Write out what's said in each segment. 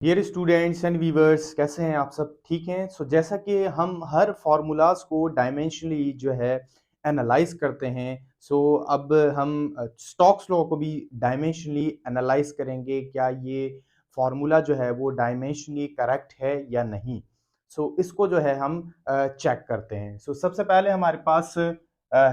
Dear students and viewers, कैसे हैं आप सब? ठीक हैं? जैसा कि हम हर फार्मूलाज को डायमेंशनली जो है एनालाइज करते हैं, अब हम स्टोक्स लॉ को भी डायमेंशनली एनालाइज करेंगे। क्या ये फार्मूला जो है वो डायमेंशनली करेक्ट है या नहीं? इसको जो है हम चेक करते हैं। सबसे पहले हमारे पास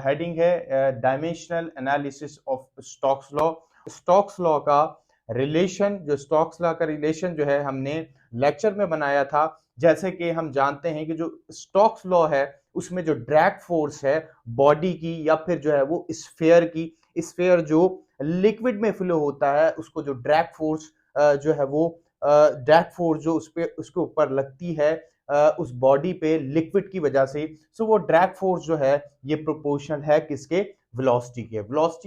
हेडिंग है dimensional analysis of Stokes law. Stokes law का रिलेशन, जो स्टोक्स लॉ का रिलेशन जो है हमने लेक्चर में बनाया था। जैसे कि हम जानते हैं कि जो स्टोक्स लॉ है उसमें जो ड्रैग फोर्स है बॉडी की या फिर जो है वो स्फेयर की, स्फेयर जो लिक्विड में फ्लो होता है उसको जो ड्रैग फोर्स जो है वो ड्रैग फोर्स जो उस पे उसके ऊपर लगती है उस बॉडी पे लिक्विड की वजह से, वो ड्रैग फोर्स जो है ये प्रोपोर्शनल है किसके? वेलोसिटी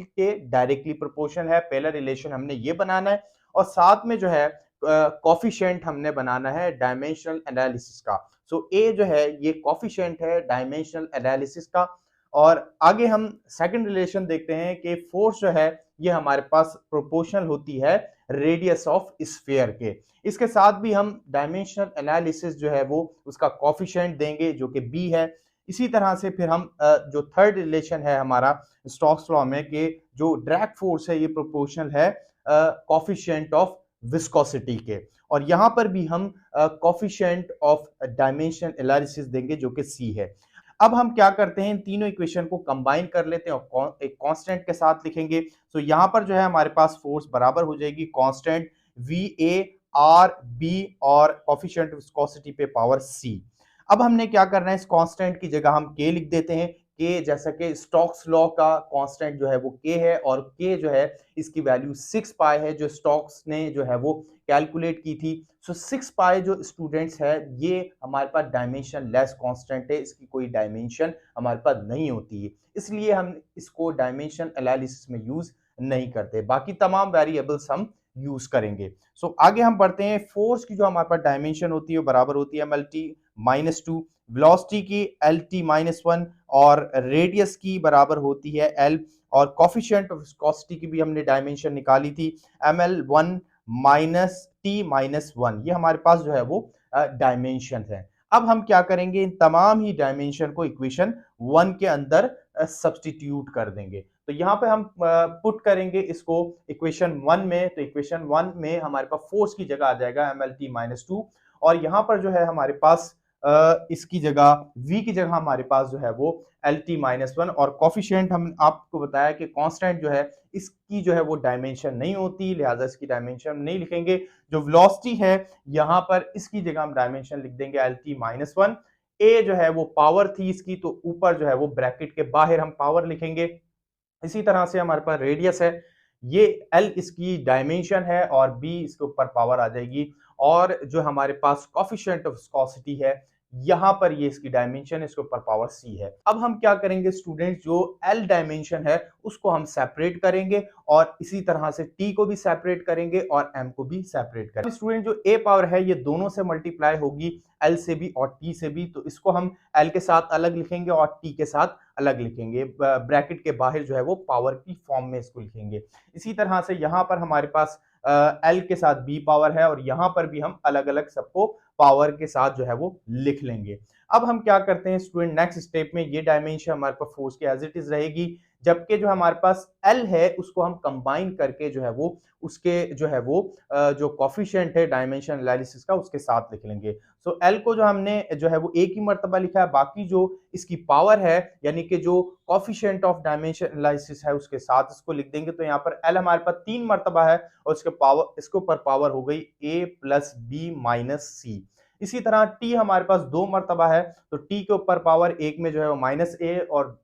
के डायरेक्टली प्रोपोर्शनल है। पहला रिलेशन हमने ये बनाना है और साथ में जो है कॉफिशिएंट हमने बनाना है डायमेंशनल एनालिसिस का। ए जो है ये कॉफिशिएंट है डायमेंशनल एनालिसिस का। और आगे हम सेकंड रिलेशन देखते हैं कि फोर्स जो है ये हमारे पास प्रोपोर्शनल होती है रेडियस ऑफ स्फीयर के। इसके साथ भी हम डायमेंशनल एनालिसिस जो है वो उसका कॉफिशिएंट देंगे जो कि बी है। इसी तरह से फिर हम जो थर्ड रिलेशन है हमारा स्टोक्स लॉ में कि जो ड्रैग फोर्स है ये प्रोपोर्शनल है कॉफिशिएंट ऑफ विस्कोसिटी के। और यहां पर भी हम कॉफिशिएंट ऑफ डायमेंशन एनालिसिस देंगे जो कि सी है। अब हम क्या करते हैं, इन तीनों इक्वेशन को कंबाइन कर लेते हैं और एक कांस्टेंट के साथ लिखेंगे। यहां पर जो है हमारे पास फोर्स बराबर हो जाएगी constant v a r b और कॉफिशिएंट विस्कोसिटी पे पावर सी। अब हमने क्या करना है, इस कांस्टेंट की जगह हम के लिख देते हैं। के जैसा कि स्टोक्स लॉ का कांस्टेंट जो है वो के है और के जो है इसकी वैल्यू 6 पाई है जो स्टोक्स ने जो है वो कैलकुलेट की थी। 6 पाई जो स्टूडेंट्स है ये हमारे पास डायमेंशन लेस कांस्टेंट है, इसकी कोई डायमेंशन हमारे पास नहीं होती है, इसलिए हम इसको डायमेंशन एनालिसिस में यूज नहीं करते। बाकी तमाम वेरिएबल्स हम यूज करेंगे। आगे हम बढ़ते हैं। फोर्स की जो हमारे पास डायमेंशन होती है बराबर होती है mlt-2, वेलोसिटी की lt-1 और रेडियस की बराबर होती है l। और कॉफिशिएंट ऑफ विस्कोसिटी की भी हमने डायमेंशन निकाली थी ml1 t-1। ये हमारे पास जो है वो डायमेंशन है। अब हम क्या करेंगे, इन तमाम ही डायमेंशन को इक्वेशन 1 के अंदर सब्स्टिट्यूट कर देंगे। तो यहाँ पे हम पुट करेंगे इसको इक्वेशन 1 में। तो इक्वेशन 1 में हमारे पास फोर्स की जगह आ जाएगा mlt-2 और यहाँ पर जो है हमारे पास इसकी जगह v की जगह हमारे पास जो है वो lt-1 और कॉफिशिएंट हम आपको बताया कि कांस्टेंट जो है इसकी जो है वो डायमेंशन नहीं होती, लिहाजा इसकी डायमेंशन नहीं लिखेंगे। जो वेलोसिटी है यहाँ पर इसकी जगह हम डायमेंशन लिख देंगे lt-1। a जो है वो पावर थी इसकी, तो ऊपर जो है वो ब्रैकेट के बाहर हम पावर लिखेंगे। इसी तरह से हमारे पास रेडियस है, ये एल इसकी डायमेंशन है और बी इसके ऊपर पावर आ जाएगी। और जो हमारे पास कॉफिशिएंट ऑफ विस्कोसिटी है यहां पर ये इसकी डायमेंशन, इसके ऊपर पावर सी है। अब हम क्या करेंगे स्टूडेंट्स, जो एल डायमेंशन है उसको हम सेपरेट करेंगे और इसी तरह से टी को भी सेपरेट करेंगे और एम को भी सेपरेट करेंगे। स्टूडेंट जो ए पावर है ये दोनों से मल्टीप्लाई होगी, एल से भी और टी से भी, तो इसको हम एल के साथ अलग लिखेंगे और टी के साथ अलग लिखेंगे। ब्रैकेट के बाहर जो है वो पावर की फॉर्म में इसको लिखेंगे। इसी तरह से यहाँ पर हमारे पास एल के साथ बी पावर है और यहाँ पर भी हम अलग अलग सबको पावर के साथ जो है वो लिख लेंगे। अब हम क्या करते हैं स्टूडेंट, नेक्स्ट स्टेप में ये डायमेंशन हमारे पास फोर्स की एज इट इज रहेगी, जबकि जो हमारे पास एल है उसको हम कंबाइन करके जो है वो उसके जो है वो जो कॉफिशिएंट है डायमेंशन एनालिसिस का उसके साथ लिख लेंगे। एल को जो हमने जो है वो एक ही मर्तबा लिखा है, बाकी जो इसकी पावर है यानी कि जो कॉफिशिएंट ऑफ डायमेंशन एनालिसिस है उसके साथ इसको लिख देंगे। तो यहाँ पर एल हमारे पास 3 मर्तबा है और इसके पावर, इसके ऊपर पावर हो गई a प्लस बी माइनस सी। इसी तरह टी हमारे पास 2 मर्तबा है, तो टी के ऊपर पावर एक में जो है वो माइनस ए और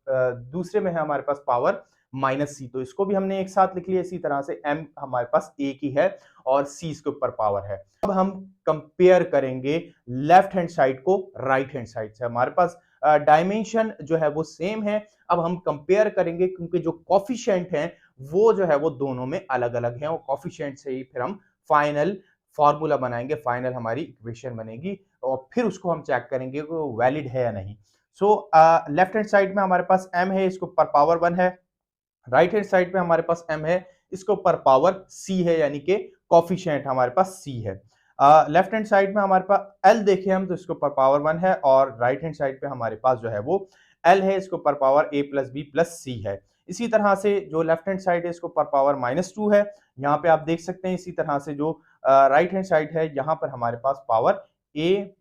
दूसरे में है हमारे पास पावर माइनस सी, तो इसको भी हमने एक साथ लिख लिया। इसी तरह से एम हमारे पास एक ही है और सी इसके ऊपर पावर है। अब हम कंपेयर करेंगे लेफ्ट हैंड साइड को राइट हैंड साइड से। हमारे पास डायमेंशन जो है वो सेम है, अब हम कंपेयर करेंगे क्योंकि जो कॉफिशिएंट हैं वो जो है वो दोनों में अलग अलग हैं और कॉफिशिएंट से ही फिर हम फाइनल फॉर्मूला बनाएंगे, फाइनल हमारी इक्वेशन बनेगी और फिर उसको हम चेक करेंगे कि वो वैलिड है या नहीं। लेफ्ट हैंड साइड में हमारे पास m है, इसके ऊपर पावर 1 है। राइट हैंड साइड पे हमारे पास m है, इसके ऊपर पावर c है, यानी कि कॉफिशिएंट हमारे पास c है। लेफ्ट हैंड साइड में हमारे पास एल देखें हम तो इसके ऊपर पावर 1 है और राइट हैंड साइड पे हमारे पास जो है वो एल है, इसके ऊपर पावर ए प्लस बी प्लस सी है। इसी तरह से जो लेफ्ट हैंड साइड है इसके ऊपर पावर -2 है। यहाँ पे आप देख सकते हैं इसी तरह से जो राइट हैंड साइड है यहाँ पर हमारे पास पावर ए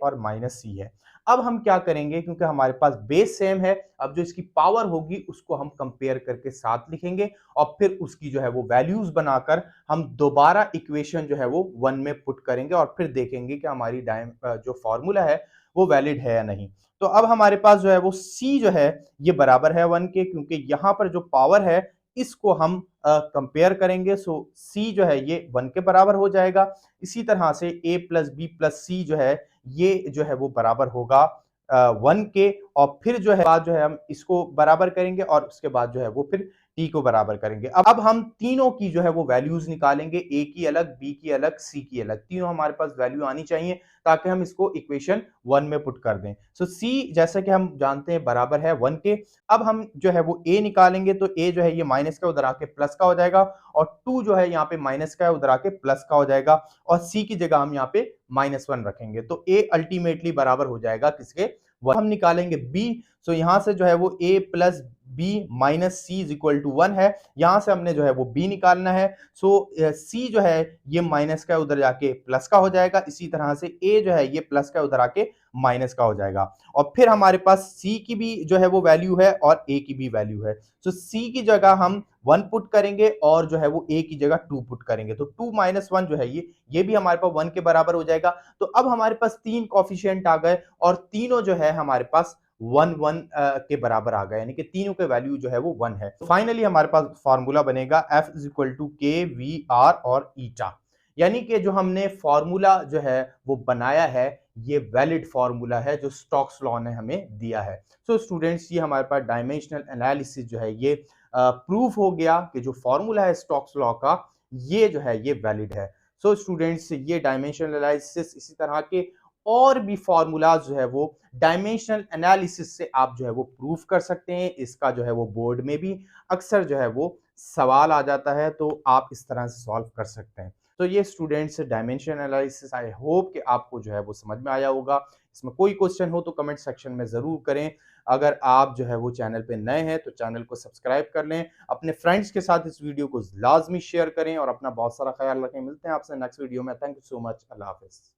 और -सी है। अब हम क्या करेंगे, क्योंकि हमारे पास बेस सेम है, अब जो इसकी पावर होगी उसको हम कंपेयर करके साथ लिखेंगे और फिर उसकी जो है वो वैल्यूज बनाकर हम दोबारा इक्वेशन जो है वो 1 में पुट करेंगे और फिर देखेंगे कि हमारी जो फॉर्मूला है वो वैलिड है या नहीं। तो अब हमारे पास जो है वो C जो है ये बराबर है 1 के, क्योंकि यहाँ पर जो पावर है इसको हम कंपेयर करेंगे। सो C जो है ये 1 के बराबर हो जाएगा। इसी तरह से A प्लस बी प्लस सी जो है ये जो है वो बराबर होगा 1 के, और फिर जो है बाद जो है हम इसको बराबर करेंगे और उसके बाद जो है वो फिर टी को बराबर करेंगे। अब हम तीनों की जो है वो वैल्यूज निकालेंगे, ए की अलग, बी की अलग, सी की अलग, तीनों हमारे पास वैल्यू आनी चाहिए ताकि हम इसको इक्वेशन 1 में पुट कर दें। सो सी जैसा कि हम जानते हैं बराबर है 1 के। अब हम जो है वो ए निकालेंगे तो ए जो है ये माइनस का उधर आके प्लस का हो जाएगा और 2 जो है यहाँ पे माइनस का है उधर आके प्लस का हो जाएगा और सी की जगह हम यहाँ पे -1 रखेंगे तो ए अल्टीमेटली बराबर हो जाएगा किसके, हम निकालेंगे बी। सो यहां से जो है वो a plus b minus c is equal to 1 है, यहां से हमने जो है वो b निकालना है। सो c जो है ये माइनस का उधर जाके प्लस का हो जाएगा, इसी तरह से a जो है ये प्लस का उधर आके माइनस का हो जाएगा और फिर हमारे पास c की भी जो है वो वैल्यू है और a की भी वैल्यू है। सो c की जगह हम 1 पुट करेंगे और जो है वो a की जगह 2 पुट करेंगे तो 2 माइनस 1 जो है ये भी हमारे पास 1 के बराबर हो जाएगा। तो अब हमारे पास 3 कोफिशिएंट आ गए और तीनों जो है हमारे पास 1 के बराबर आ गए, यानी कि तीनों के वैल्यू जो है वो 1 है। फाइनली हमारे पास फॉर्मूला बनेगा F इज इक्वल टू के वी आर और ईटा, यानी कि जो हमने फॉर्मूला जो है वो बनाया है ये वैलिड फॉर्मूला है जो स्टोक्स लॉ ने हमें दिया है। सो स्टूडेंट्स ये हमारे पास डायमेंशनल एनालिसिस जो है ये प्रूफ हो गया कि जो फॉर्मूला है स्टोक्स लॉ का ये जो है ये वैलिड है। सो स्टूडेंट्स ये डायमेंशनल एनालिसिस इसी तरह के और भी फॉर्मूलाज जो है वो डायमेंशनल एनालिसिस से आप जो है वो प्रूफ कर सकते हैं। इसका जो है वो बोर्ड में भी अक्सर जो है वो सवाल आ जाता है तो आप इस तरह से सॉल्व कर सकते हैं। तो ये students dimension analysis, I hope कि आपको जो है वो समझ में आया होगा। इसमें कोई क्वेश्चन हो तो कमेंट सेक्शन में ज़रूर करें। अगर आप जो है वो चैनल पे नए हैं तो चैनल को सब्सक्राइब कर लें, अपने फ्रेंड्स के साथ इस वीडियो को लाजमी शेयर करें और अपना बहुत सारा ख्याल रखें। मिलते हैं आपसे नेक्स्ट वीडियो में। Thank you so much. अल्लाह हाफिज़।